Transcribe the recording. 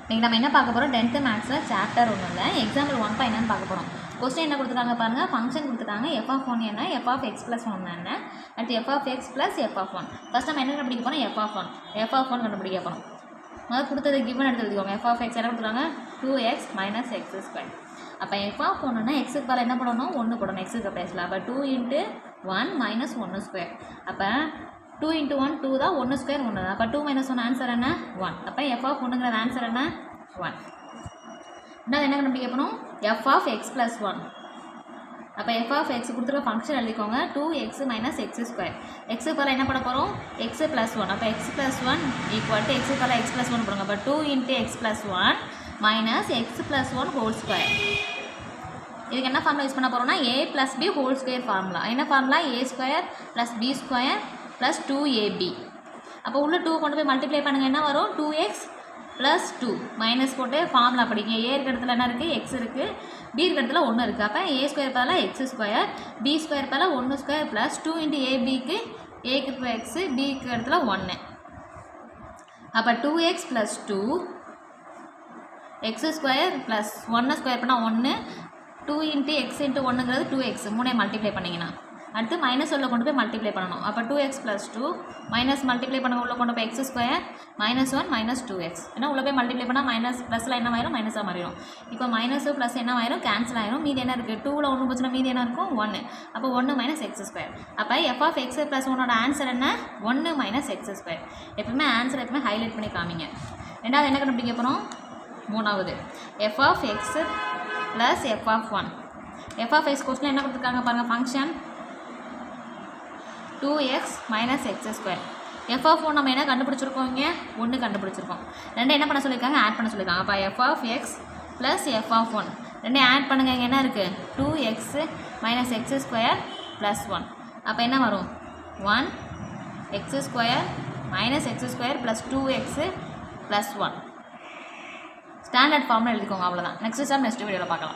இன்றைக்கி நம்ம என்ன பார்க்க போகிறோம் 10th மேக்ஸில் சாப்டர் ஒன்றும் இல்லை எக்ஸாம்பிள் 1 என்னன்னு பார்க்க போகிறோம். கொஸ்டின் என்ன கொடுத்துருக்காங்க பாருங்கள், ஃபங்க்ஷன் கொடுத்துருக்காங்க f(1) என்ன, f(x+1) என்ன, அடுத்து f(x + f(1). ஃபஸ்ட் நம்ம என்ன கண்டுபிடிக்க போகிறோம், f(1) கண்டுபிடிக்க போகிறோம். முதல்ல கொடுத்தது கிவன் எடுத்து எழுதிக்கோங்க. f(x) என்ன கொடுத்துருக்காங்க 2x - x². அப்போ f(1)னா எக்ஸுக்கு பதிலாக என்ன பண்ணணும், 1 போடணும் எக்ஸுக்கு பேசல. அப்போ 2 × 1 - 1². அப்போ 2 × 1 2 தான், 1² 1 தான். அப்போ 2 - 1 ஆன்சர் என்ன 1. அப்போ f(1)ங்கிற ஆன்சர் என்ன 1. இன்னும் என்ன கண்டுபிடிக்க போகிறோம், f(x+1). அப்போ f(x) கொடுத்துருக்க ஃபங்க்ஷன் எழுதிக்கோங்க 2x - x². எக்ஸுக்கு பதிலாக என்ன பண்ண போகிறோம், x+1. அப்போ x+1 = x பதிலாக x+1 போடுங்க. அப்போ 2 × x+1 - x+1² இதுக்கு என்ன ஃபார்முலா யூஸ் பண்ண போகிறோம்னா a + b (2) ஃபார்முலா. என்ன ஃபார்முலா, a² + b² + 2ab. அப்போ உள்ள 2 கொண்டு போய் மல்டிப்ளை பண்ணுங்கள், என்ன வரும் 2x + 2 மைனஸ் போட்டு ஃபார்முலா படிங்க. a இருக்க இடத்துல என்ன இருக்குது, x இருக்குது, b இருக்க இடத்துல 1 இருக்குது. அப்போ a² பதிலாக x², b² பதிலாக 1² + 2 × abக்கு a க்கு x, b க்கு இடத்துல 1. அப்போ 2x + 2 x² + 1² பண்ணால் 1, 2 × x × 1ங்கிறது 2x, 3 மல்டிப்ளை பண்ணிங்கன்னா அடுத்து மைனஸ் உள்ள கொண்டு போய் மல்டிப்ளை பண்ணணும். அப்போ 2x + 2 மைனஸ் மல்டிப்ளை பண்ண உள்ள கொண்டு போய் x², -1 - 2x. ஏன்னா உள்ள போய் மல்டிப்ளை பண்ணால் மைனஸ் ப்ளஸில் என்ன ஆயிரும், மைனஸாக மாறிடும். இப்போ மைனஸு ப்ளஸ் என்ன ஆயிரும், கேன்சல் ஆயிரும். மீதி என்ன இருக்குது, 2ல் 1 போச்சுன்னா மீதி என்ன இருக்கும் 1. அப்போ 1 - x². அப்போ f(x+1) ஆன்சர் என்ன 1 - x². எப்பவுமே ஆன்சர் எப்பவுமே ஹைலைட் பண்ணி காமிங்க. ரெண்டாவது என்ன கண்டுபிடிக்க போகிறோம், மூணாவது f(x + f(1). f(x) கொஸ்டின் என்ன கொடுத்துருக்காங்க பாருங்கள், ஃபங்க்ஷன் 2x - x². f(1) நம்ம என்ன கண்டுபிடிச்சிருக்கோம், இங்கே 1 கண்டுபிடிச்சிருக்கோம். ரெண்டு என்ன பண்ண சொல்லியிருக்காங்க, ஆட் பண்ண சொல்லியிருக்காங்க. அப்போ f(x + f(1) ரெண்டையும் ஆட் பண்ணுங்கள். இங்கே என்ன இருக்குது 2x - x² + 1. அப்போ என்ன வரும் 1 x² - x² + 2x + 1. ஸ்டாண்டர்ட் ஃபார்மில் எழுதிக்கோங்க. அவ்வளோதான். நெக்ஸ்ட் வீடியோவில் பார்க்கலாம்.